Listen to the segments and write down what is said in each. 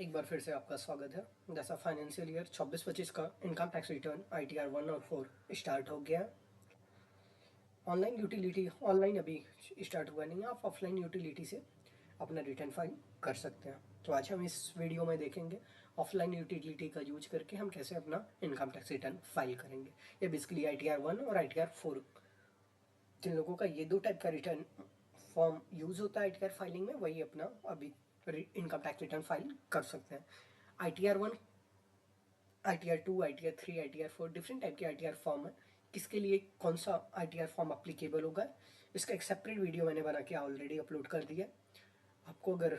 एक बार फिर से आपका स्वागत है। जैसा फाइनेंशियल ईयर 24-25 का इनकम टैक्स रिटर्न ITR 1 और 4 स्टार्ट हो गया है। ऑनलाइन यूटिलिटी ऑनलाइन अभी स्टार्ट हुआ नहीं है, आप ऑफलाइन यूटिलिटी से अपना रिटर्न फाइल कर सकते हैं। तो आज हम इस वीडियो में देखेंगे ऑफलाइन यूटिलिटी का यूज करके हम कैसे अपना इनकम टैक्स रिटर्न फाइल करेंगे। ये बेसिकली ITR 1 और ITR 4 जिन लोगों का ये दो टाइप का रिटर्न फॉर्म यूज होता है ITR फाइलिंग में, वही अपना अभी इनकम टैक्स रिटर्न फाइल कर सकते हैं। ITR 1, ITR 2, ITR 3, ITR 4 different type के ITR फॉर्म है। किसके लिए कौन सा ITR फॉर्म अप्लीकेबल होगा, इसका एक सेपरेट वीडियो मैंने बना के ऑलरेडी अपलोड कर दिया है। आपको अगर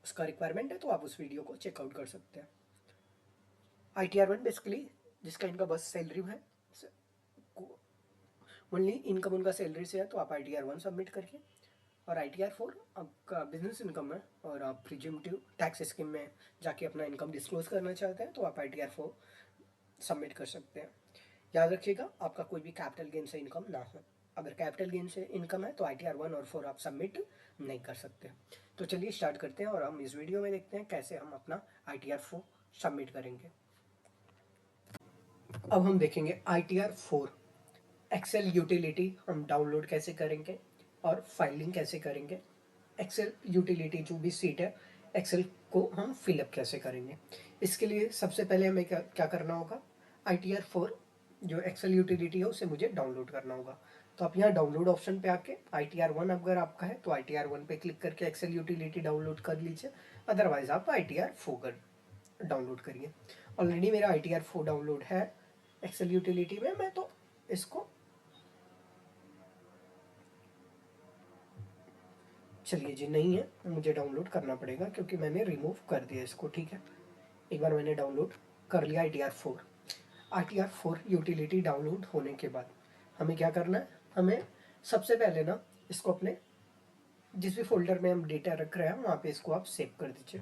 उसका रिक्वायरमेंट है तो आप उस वीडियो को चेकआउट कर सकते हैं। ITR 1 बेसिकली जिसका इनका बस सैलरी है, ओनली इनकम उनका सैलरी से है, तो आप ITR 1 सबमिट करिए। और ITR 4 आपका बिजनेस इनकम है और आप प्रिज्यूमटिव टैक्स स्कीम में जाके अपना इनकम डिस्क्लोज करना चाहते हैं तो आप ITR 4 सबमिट कर सकते हैं। याद रखिएगा आपका कोई भी कैपिटल गेन से इनकम ना हो। अगर कैपिटल गेन से इनकम है तो ITR 1 और 4 आप सबमिट नहीं कर सकते। तो चलिए स्टार्ट करते हैं और हम इस वीडियो में देखते हैं कैसे हम अपना ITR 4 सबमिट करेंगे। अब हम देखेंगे ITR 4 एक्सेल यूटिलिटी हम डाउनलोड कैसे करेंगे और फाइलिंग कैसे करेंगे। एक्सेल यूटिलिटी जो भी सीट है, एक्सेल को हम फिलअप कैसे करेंगे। इसके लिए सबसे पहले हमें क्या क्या करना होगा, ITR 4 जो एक्सेल यूटिलिटी है उसे मुझे डाउनलोड करना होगा। तो आप यहाँ डाउनलोड ऑप्शन पे आके ITR 1 अगर आपका है तो ITR 1 पे क्लिक करके एक्सेल यूटिलिटी डाउनलोड कर लीजिए, अदरवाइज आप ITR 4 डाउनलोड करिए। ऑलरेडी मेरा ITR 4 डाउनलोड है एक्सेल यूटिलिटी में, मैं तो इसको चलिए जी नहीं है, मुझे डाउनलोड करना पड़ेगा क्योंकि मैंने रिमूव कर दिया इसको। ठीक है, एक बार मैंने डाउनलोड कर लिया ITR 4। ITR 4 यूटिलिटी डाउनलोड होने के बाद हमें क्या करना है, हमें सबसे पहले ना इसको अपने जिस भी फोल्डर में हम डेटा रख रहे हैं वहाँ पे इसको आप सेव कर दीजिए।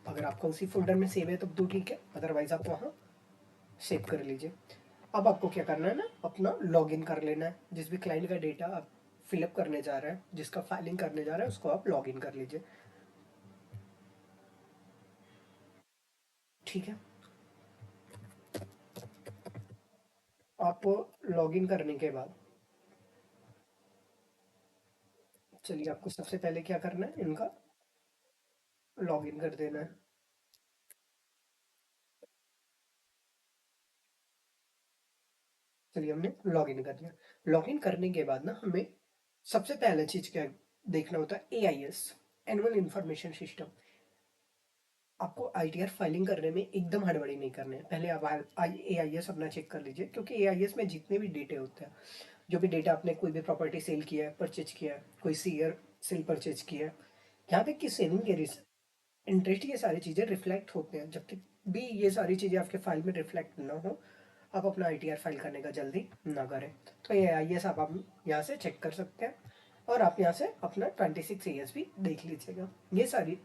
अगर आपका उसी फोल्डर में सेव है तब तो ठीक है, अदरवाइज आप वहाँ सेव कर लीजिए। अब आपको क्या करना है ना, अपना लॉगिन कर लेना है। जिस भी क्लाइंट का डेटा आप फिलअप करने जा रहे हैं, जिसका फाइलिंग करने जा रहे हैं, उसको आप लॉगिन कर लीजिए। ठीक है, आपको लॉगिन करने के बाद चलिए आपको सबसे पहले क्या करना है, इनका लॉगिन कर देना है। चलिए हमने लॉगिन कर दिया। लॉगिन करने के बाद ना हमें सबसे पहले चीज क्या देखना होता है, AIS एनुअल इंफॉर्मेशन सिस्टम। आपको ITR फाइलिंग करने में एकदम हड़बड़ी नहीं करने है। पहले आप AIS अपना चेक कर लीजिए, क्योंकि AIS में जितने भी डेटे होते हैं, जो भी डेटा आपने कोई भी प्रॉपर्टी सेल किया है, परचेज किया है, कोई शेयर सेल परचेज किया है, यहाँ तक कि सेविंग के इंटरेस्ट, ये सारी चीज़ें रिफ्लेक्ट होते हैं। जब तक भी ये सारी चीज़ें आपके फाइल में रिफ्लेक्ट ना हो, आप अपना ITR फाइल करने का जल्दी ना करें। तो ये AIS आप यहाँ से चेक कर सकते हैं और आप यहाँ से अपना 26 AS भी देख लीजिएगा। ये सारी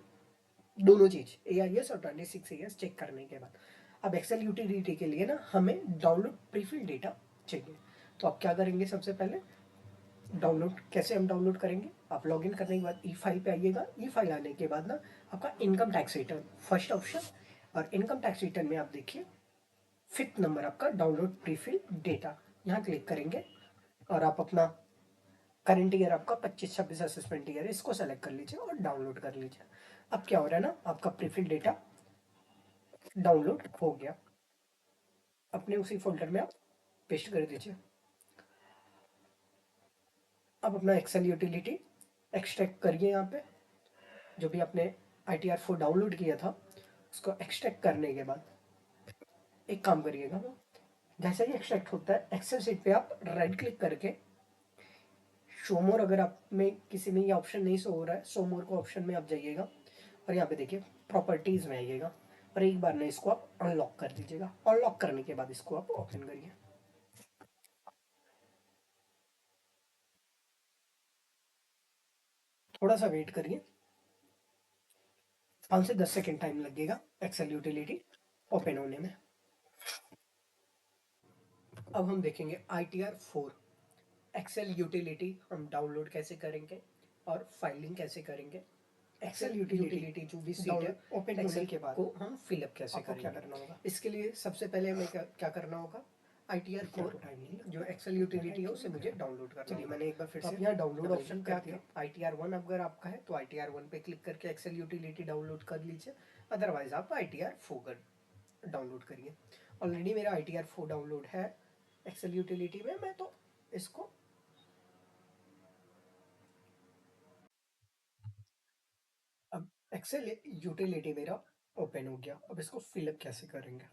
दोनों चीज़ AIS और 26 AS चेक करने के बाद अब एक्सेल यूटिलिटी के लिए ना हमें डाउनलोड प्रीफिल डेटा चाहिए। तो आप क्या करेंगे, सबसे पहले डाउनलोड कैसे हम डाउनलोड करेंगे, आप लॉगिन करने के बाद ई फाइल पे आइएगा। ई फाइल आने के बाद ना आपका income tax written first option, और इनकम टैक्स रिटर्न में आप देखिए 5th नंबर आपका डाउनलोड प्रीफिल डेटा, यहाँ क्लिक करेंगे और आप अपना करंट ईयर आपका 25-26 असेसमेंट ईयर है, इसको सेलेक्ट कर लीजिए और डाउनलोड कर लीजिए। अब क्या हो रहा है ना, आपका प्रीफिल डेटा डाउनलोड हो गया, अपने उसी फोल्डर में आप पेस्ट कर दीजिए। अब अपना एक्सेल यूटिलिटी एक्सट्रैक्ट करिए। यहाँ पे जो भी आपने ITR 4 डाउनलोड किया था उसको एक्सट्रैक्ट करने के बाद एक काम करिएगा, जैसे ही एक्सट्रैक्ट होता है एक्सेल शीट पे आप राइट क्लिक करके शो मोर, अगर आप में किसी में ये ऑप्शन नहीं शो हो रहा है, शो मोर को ऑप्शन में आप जाइएगा और यहाँ पे देखिए प्रॉपर्टीज में आइएगा और एक बार में इसको आप अनलॉक कर दीजिएगा। अनलॉक करने के बाद इसको आप ओपन करिए। थोड़ा सा वेट करिए, 5 से 10 सेकेंड टाइम लगेगा एक्सेल यूटिलिटी ओपन होने में। अब हम देखेंगे ITR 4 एक्सेल यूटिलिटी हम डाउनलोड कैसे करेंगे और फाइलिंग कैसे करेंगे। एक्सेल यूटिलिटी जो भी सीट है ओपन होने के बाद को हम फिलअप कैसे करेंगे, क्या करना होगा। इसके लिए सबसे पहले हमें क्या करना होगा, ITR4 जो एक्सेल यूटिलिटी है उसे मुझे डाउनलोड करना। चलिए मैंने एक बार फिर से यहाँ डाउनलोड ऑप्शन कर दिया। ITR1 अगर आपका है तो ITR1 पे क्लिक करके एक्सेल यूटिलिटी डाउनलोड कर लीजिए, अदरवाइज आप ITR4 डाउनलोड करिए। ऑलरेडी मेरा ITR4 डाउनलोड है एक्सेल यूटिलिटी में, मैं तो इसको अब एक्सेल यूटिलिटी मेरा ओपन हो गया। अब इसको फिलअप कैसे करेंगे,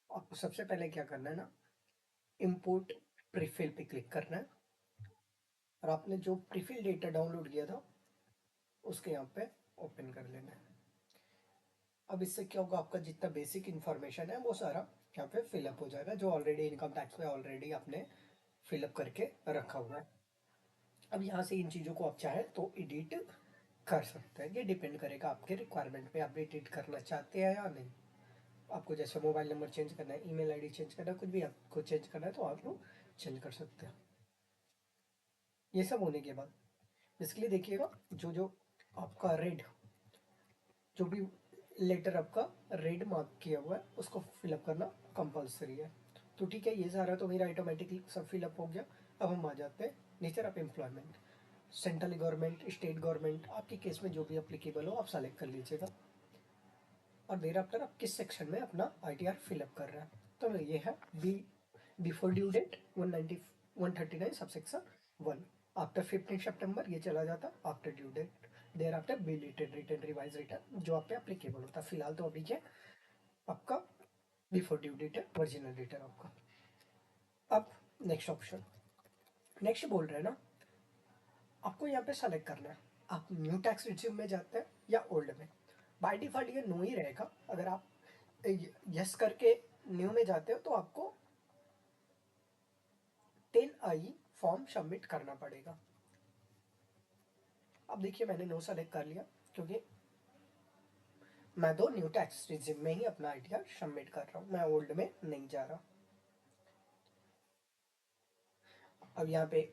आपको सबसे पहले क्या करना है ना, इंपोर्ट प्रीफिल पे क्लिक करना है और आपने जो प्रीफिल डेटा डाउनलोड किया था उसके यहाँ पे ओपन कर लेना है। अब इससे क्या होगा, आपका जितना बेसिक इन्फॉर्मेशन है वो सारा यहाँ पे फिलअप हो जाएगा, जो ऑलरेडी इनकम टैक्स में ऑलरेडी आपने फिलअप करके रखा हुआ है। अब यहाँ से इन चीज़ों को आप चाहे तो एडिट कर सकते हैं, ये डिपेंड करेगा आपके रिक्वायरमेंट पे, आप एडिट करना चाहते हैं या नहीं। आपको जैसे मोबाइल नंबर चेंज करना है, ईमेल आईडी चेंज करना है, कुछ भी आपको चेंज करना है तो आप वो चेंज कर सकते हैं। ये सब होने के बाद इसके लिए देखिएगा, जो जो आपका रेड, जो भी लेटर आपका रेड मार्क किया हुआ है उसको फिलअप करना कंपलसरी है। तो ठीक है, ये सारा तो मेरा ऑटोमेटिकली सब फिलअप हो गया। अब हम आ जाते हैं nature of employment, central government, state government, आपके केस में जो भी अप्लीकेबल हो आप सेलेक्ट कर लीजिएगा। और देर आफ्टर आप किस सेक्शन में अपना ITR फिलअप कर रहे हैं, तो ये है B before due date 139 subsection 1, after 15 सितंबर ये चला जाता after due date, there after belated return, revise return जो आप पे अप्लीकेबल होता है। फिलहाल तो अभी क्या आपका बिफोर ड्यू डेट है, ओरिजिनल डेट है आपका। अब नेक्स्ट ऑप्शन, नेक्स्ट बोल रहे हैं ना, आपको यहाँ पे सेलेक्ट करना है आप न्यू टैक्स रिज्यूम में जाते हैं या ओल्ड में। बाय डिफॉल्ट ये नो ही रहेगा, अगर आप यस करके न्यू में जाते हो तो आपको 10I फॉर्म सबमिट करना पड़ेगा। अब देखिए मैंने नो सेलेक्ट कर लिया क्योंकि मैं तो न्यू टैक्स रिज्यूम में ही अपना ITR सबमिट कर रहा हूँ, मैं ओल्ड में नहीं जा रहा। अब यहाँ पे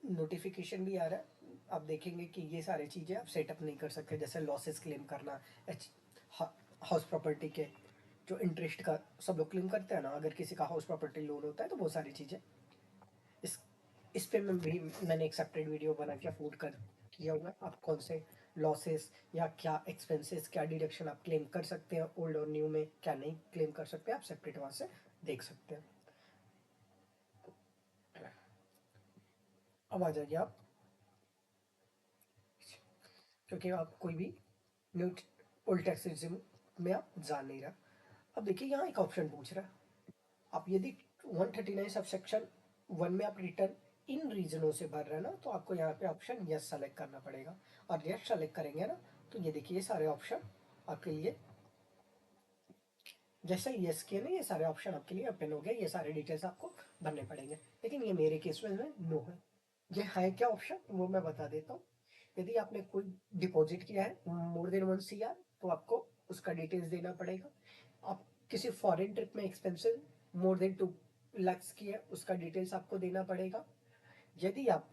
नोटिफिकेशन भी आ रहा है, आप देखेंगे कि ये सारी चीज़ें आप सेटअप नहीं कर सकते, जैसे लॉसेस क्लेम करना, हाउस प्रॉपर्टी के जो इंटरेस्ट का सब लोग क्लेम करते हैं ना, अगर किसी का हाउस प्रॉपर्टी लोन होता है तो वो सारी चीज़ें इस इस पे मैंने एक सेपरेट वीडियो बना के अपलोड कर किया हुआ है। आप कौन से लॉसेस या क्या एक्सपेंसेस, क्या डिडक्शन आप क्लेम कर सकते हैं ओल्ड और न्यू में, क्या नहीं क्लेम कर सकते हैं, आप सेपरेट वहाँ से देख सकते हैं। अब आ जाइए आप, क्योंकि आप कोई भी न्यू ओल्ड टैक्स रिज्यूम में आप जा नहीं रहा। अब देखिए यहाँ एक ऑप्शन पूछ रहा है, आप यदि 139 सब सेक्शन 1 में आप रिटर्न इन रीजनों से भर रहे हैं ना, तो आपको यहाँ पे ऑप्शन यस सेलेक्ट करना पड़ेगा। और यस सेलेक्ट करेंगे ना तो ये देखिए सारे ऑप्शन आपके लिए, जैसे यस किए ना ये सारे ऑप्शन आपके लिए ओपन हो गए, ये सारे डिटेल्स आपको भरने पड़ेंगे। लेकिन ये मेरे केस में नो है। ये है क्या ऑप्शन वो मैं बता देता हूँ। यदि आपने कोई डिपॉजिट किया है मोर देन 1 CR तो आपको उसका डिटेल्स देना पड़ेगा। आप किसी फॉरेन ट्रिप में एक्सपेंसिव मोर देन 2 लाख की है उसका डिटेल्स आपको देना पड़ेगा। यदि आप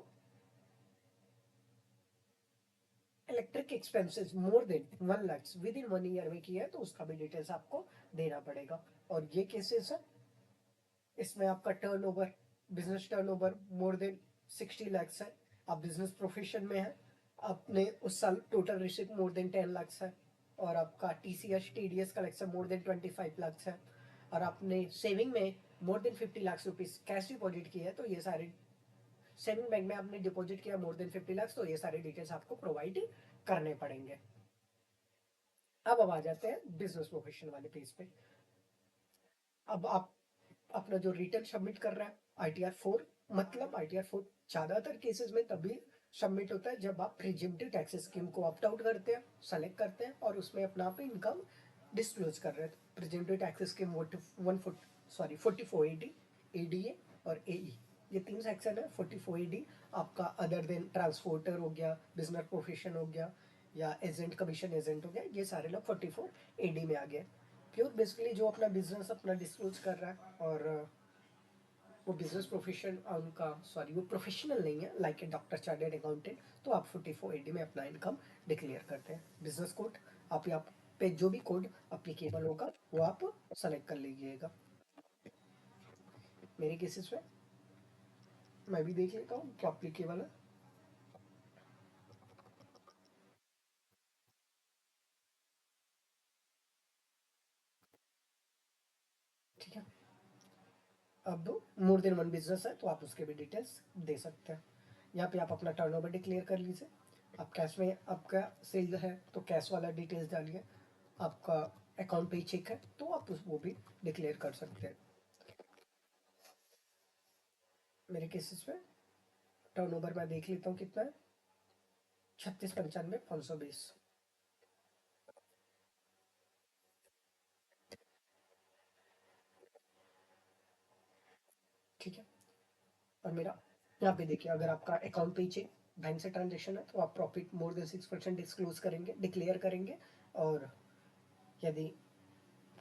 electric expenses more than 1 lakh with in 1 year में किया है तो उसका भी डिटेल्स आपको देना पड़ेगा। और ये केसेस है, इसमें आपका turnover, business turnover more than 60 lakh है, आप बिजनेस प्रोफेशन में है, आपने उस साल total receipt more than 10 lakh है, और आपका TCS TDS collection more than 25 lakh है, और आपने सेविंग में more than 50 lakh rupees cash deposit किया है, तो ये सारे सेविंग बैंक में आपने डिपॉजिट किया मोर देन 50 लाख, तो ये सारे डिटेल्स आपको प्रोवाइड करने पड़ेंगे। अब आ जाते हैं बिजनेस प्रोफेशन वाले पेज पे। अब आप अपना जो रिटर्न सबमिट कर रहा है ITR4, मतलब ITR4 ज्यादातर केसेस में तभी सबमिट होता है जब आप प्रिजिम्टिव टैक्स स्कीम को ऑप्ट आउट करते हैं, सेलेक्ट करते हैं और उसमें अपना आप इनकम डिस्क्लोज कर रहे हैं। प्रिजिम्टिव टैक्स स्कीम 44AD, ADA और AE, ये 3 सेक्शन है। 44AD आपका अदर देन ट्रांसपोर्टर हो गया, बिजनेस प्रोफेशन हो गया, या एजेंट, कमीशन एजेंट हो गया, ये सारे लोग 44AD में आ गए। प्योर बेसिकली जो अपना बिजनेस अपना डिस्क्लोज कर रहा है और वो बिजनेस प्रोफेशन उनका सॉरी वो प्रोफेशनल नहीं है like a doctor chartered accountant, तो आप 4480 में अपना इनकम डिक्लेयर करते हैं। बिजनेस कोड आप यहाँ पे जो भी कोड अप्लीकेबल होगा वो आप सेलेक्ट कर लीजिएगा। मेरे केसेस में मैं भी देख लेता हूँ क्या अप्लीकेबल है। ठीक है, अब मोर देन वन बिजनेस है तो आप उसके भी डिटेल्स दे सकते हैं। यहाँ पे आप अपना टर्नओवर डिक्लेयर कर लीजिए। आप कैश में आपका सेल है तो कैश वाला डिटेल्स डालिए। आपका अकाउंट पे चेक है तो आप वो भी डिक्लेयर कर सकते हैं। मेरे केसेस में टर्नओवर मैं देख लेता हूँ कितना है, 36,95,520। ठीक है, और मेरा यहाँ पे देखिए अगर आपका अकाउंट पे चेक बैंक से ट्रांजेक्शन है तो आप प्रॉफिट मोर देन 6% डिस्क्लोज करेंगे, डिक्लेयर करेंगे। और यदि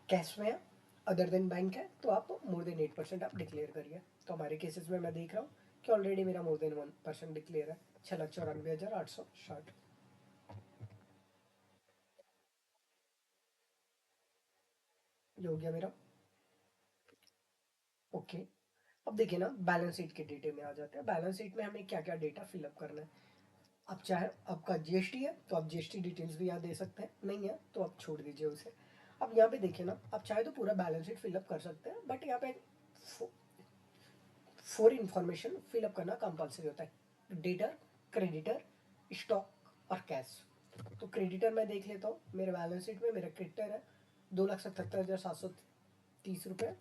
कैश में है अदर देन बैंक है तो आप मोर देन 8% आप डिक्लेयर करिए। तो हमारे केसेस में मैं देख रहा हूँ कि ऑलरेडी मेरा मोर देन 1% डिक्लेयर है, 6,94,860। ये हो गया मेरा। ओके, अब देखिए ना बैलेंस शीट के डेटे में आ जाते हैं। बैलेंस शीट में हमें क्या क्या डेटा फिलअप करना है। आप चाहे आपका जीएसटी है तो आप जीएसटी डिटेल्स भी यहाँ दे सकते हैं, नहीं है तो आप छोड़ दीजिए उसे। अब यहाँ पे देखिए ना आप चाहे तो पूरा बैलेंस शीट फिलअप कर सकते हैं, बट यहाँ पे फोर इन्फॉर्मेशन फिलअप करना कंपलसरी होता है: डेटर, क्रेडिटर, स्टॉक और कैश। तो क्रेडिटर मैं देख लेता हूँ, मेरे बैलेंस शीट में मेरा क्रेडिटर है 2,77,730 रुपये।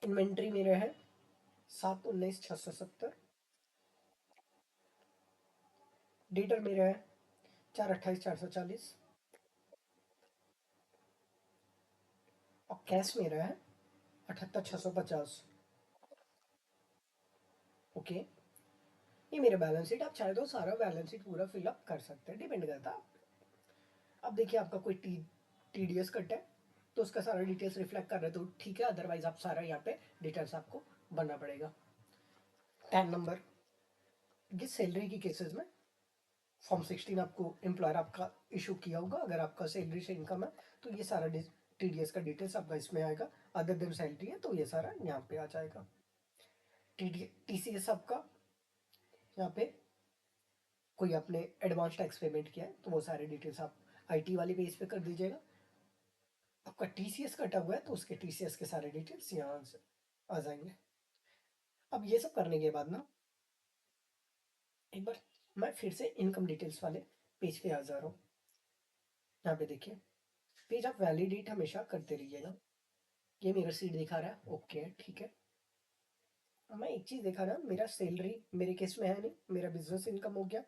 इन्वेंट्री मेरे है 7,19,670। डेटर मेरा है 4,28,440। और कैश मेरा है 78,650। ओके, ये मेरा बैलेंस शीट। आप चाहे तो सारा बैलेंस शीट पूरा फिलअप कर सकते हैं, डिपेंड करता है। अब देखिए आपका कोई टीडीएस कट है तो उसका सारा डिटेल्स रिफ्लेक्ट कर रहे हैं तो ठीक है, अदरवाइज आप सारा यहाँ पे डिटेल्स आपको भरना पड़ेगा। टैन नंबर, ये सैलरी की केसेस में फॉर्म 16 आपको एम्प्लॉयर आपका इशू किया होगा। अगर आपका सैलरी से इनकम है तो ये सारा टीडीएस का डिटेल्स आपका इसमें आएगा। अदर देन सैलरी है तो ये सारा यहाँ पे आ जाएगा। टीसीएस आपका यहाँ पे कोई आपने एडवांस टैक्स पेमेंट किया है तो वो सारे डिटेल्स आप आईटी वाली पेज पे कर दीजिएगा। आपका टीसीएस कटा हुआ है तो उसके टीसीएस के सारे डिटेल्स यहाँ आ जाएंगे। अब ये सब करने के बाद ना एक बार मैं फिर से इनकम डिटेल्स वाले पेज पे आ जा रहा हूँ। यहाँ पे देखिए पेज आप वैलिडेट हमेशा करते रहिएगा। ये मेरा सीट दिखा रहा है, ओके ठीक है। अब मैं एक चीज देखा ना, मेरा सैलरी मेरे केस में है नहीं, मेरा बिजनेस इनकम हो गया।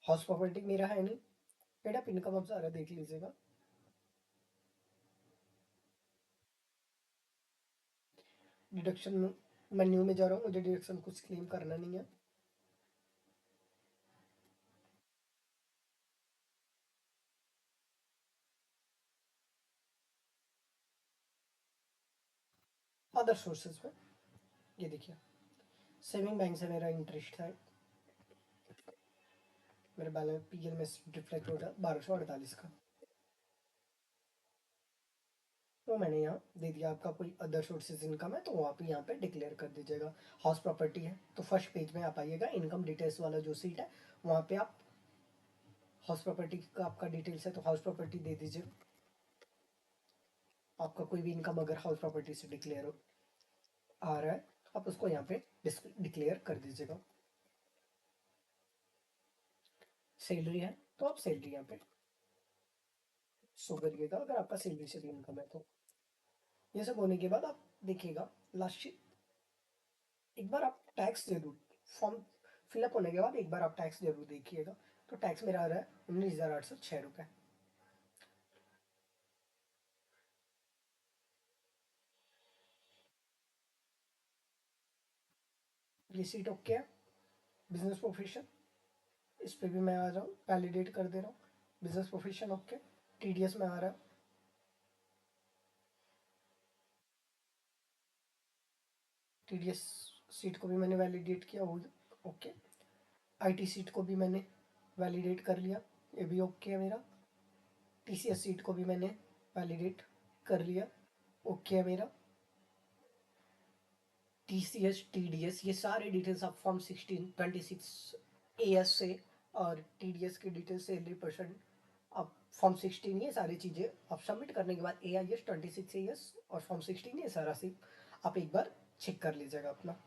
हाउस प्रॉपर्टी मेरा है नहीं, पेड अप इनकम आप सारा देख लीजिएगा। डिडक्शन मैं न्यू में जा रहा हूँ, मुझे डिडक्शन कुछ क्लेम करना नहीं है। अदर सोर्सेज में ये देखिए सेविंग बैंक से मेरा इंटरेस्ट है, मेरा बैलेंस पीएल में रिफ्लेक्ट हो रहा है 1248 का। तो मैंने यहाँ दे दिया। आपका कोई अदर सोर्सेज इनकम है तो वो आप यहाँ पे डिक्लेयर कर दीजिएगा। हाउस प्रॉपर्टी है तो फर्स्ट पेज में आप आइएगा, इनकम डिटेल्स वाला जो सीट है वहाँ पे आप हाउस प्रॉपर्टी का आपका डिटेल्स है तो हाउस प्रॉपर्टी दे दीजिए। आपका कोई भी इनकम अगर हाउस प्रॉपर्टी से डिक्लेयर आ रहा है आप उसको यहाँ पे डिक्लेयर कर दीजिएगा। सैलरी है तो आप सैलरी यहाँ पे शो करिएगा अगर आपका सैलरी से भी इनकम है तो। ये सब होने के बाद आप देखिएगा लास्ट, एक बार आप टैक्स जरूर फॉर्म फिलअप होने के बाद एक बार आप टैक्स जरूर देखिएगा। तो टैक्स मेरा आ रहा है 19,806 रुपये। ये सीट ओके है। बिजनेस प्रोफेशन, इस पे भी मैं आ रहा हूँ, वैलिडेट कर दे रहा हूँ। Business profession okay. टीडीएस में आ रहा है टीडीएस सीट को भी मैंने वैलिडेट किया, ओके। आईटी सीट को भी मैंने वैलिडेट कर लिया, ये भी ओके है मेरा। टीसीएस सीट को भी मैंने वैलिडेट कर लिया, ओके है मेरा। टीसीएस टीडीएस ये सारे डिटेल्स आप फॉर्म 1626 एएस से और टीडीएस की डिटेल्स से 100% आप फॉर्म 16 ये सारी चीज़ें आप सबमिट करने के बाद एआईएस 26 एएस और फॉर्म 16 ये सारा सिर्फ आप एक बार चेक कर लीजिएगा अपना।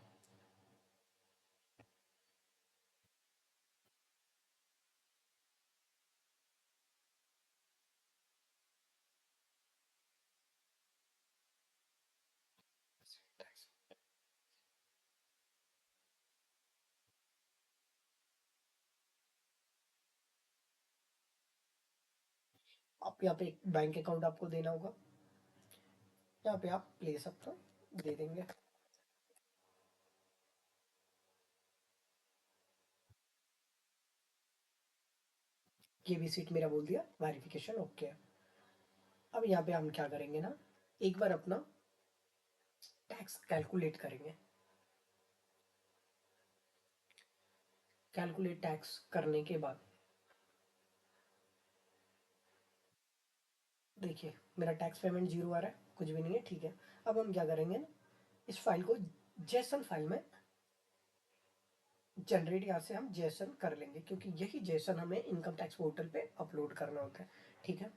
आप यहाँ पे एक बैंक अकाउंट आपको देना होगा, यहाँ पे आप प्लेस अपना दे देंगे। ये भी सीट मेरा बोल दिया वेरिफिकेशन ओके है। अब यहाँ पे हम क्या करेंगे ना, एक बार अपना टैक्स कैलकुलेट करेंगे। कैलकुलेट टैक्स करने के बाद देखिए मेरा टैक्स पेमेंट जीरो आ रहा है, कुछ भी नहीं है, ठीक है। अब हम क्या करेंगे ना, इस फाइल को जेसन फाइल में जनरेट यहाँ से हम जेसन कर लेंगे, क्योंकि यही जेसन हमें इनकम टैक्स पोर्टल पे अपलोड करना होता है, ठीक है।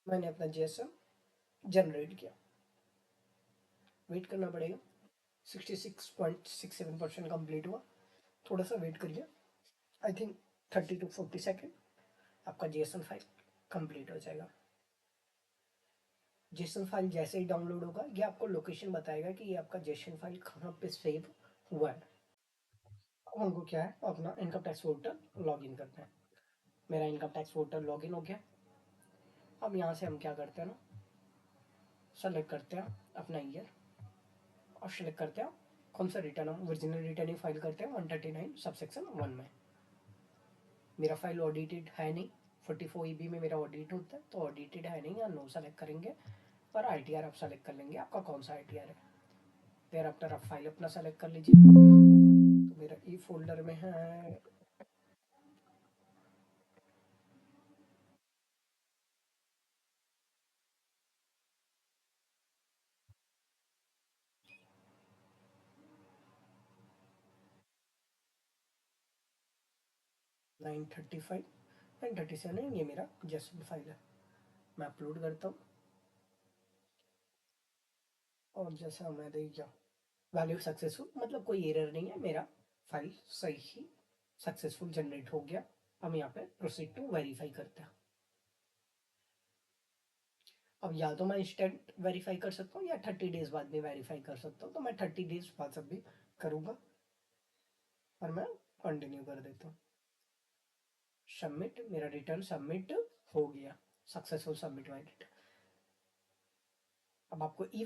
मैंने अपना जेसन जनरेट किया, वेट करना पड़ेगा। 66.67% कंप्लीट हुआ, थोड़ा सा वेट करिए, आई थिंक 30 to 40 सेकेंड आपका जेसन फाइल कंप्लीट हो जाएगा। जेसन फाइल जैसे ही डाउनलोड होगा ये आपको लोकेशन बताएगा कि ये आपका जेसन फाइल कहाँ पे सेव हुआ है। अब हमको क्या है, अपना income tax portal log in करना है। मेरा income tax portal log in हो गया। अब यहाँ से हम क्या करते हैं ना, सेलेक्ट करते हैं अपना ईयर और सेलेक्ट करते हैं कौन सा रिटर्न हम ओरिजिनल रिटर्निंग फाइल करते हैं 139 सबसेक्शन 1 में। मेरा फाइल ऑडिटेड है नहीं, 44 EB में मेरा ऑडिट होता है, तो ऑडिटेड है नहीं, या नो सेलेक्ट करेंगे और आईटीआर आप सेलेक्ट कर लेंगे, आपका कौन सा आईटीआर है। फिर आफ्टर आप फाइल अपना सेलेक्ट कर लीजिए, तो मेरा ई फोल्डर में है 935 937, ये मेरा जेसन फाइल है। मैं अपलोड करता हूँ और जैसा मैं देखिए वैल्यू सक्सेसफुल, मतलब कोई एरर नहीं है, मेरा फाइल सही ही सक्सेसफुल जनरेट हो गया। हम यहाँ पे प्रोसीड टू वेरीफाई करते हैं। अब या तो मैं इंस्टेंट वेरीफाई कर सकता हूँ या 30 डेज बाद भी वेरीफाई कर सकता हूँ, तो मैं 30 डेज बाद सब भी करूँगा और मैं कंटिन्यू कर देता हूँ। सबमिट, मेरा रिटर्न सबमिट हो गया, सक्सेसफुल सबमिट माई रिटर्न। अब आपको ई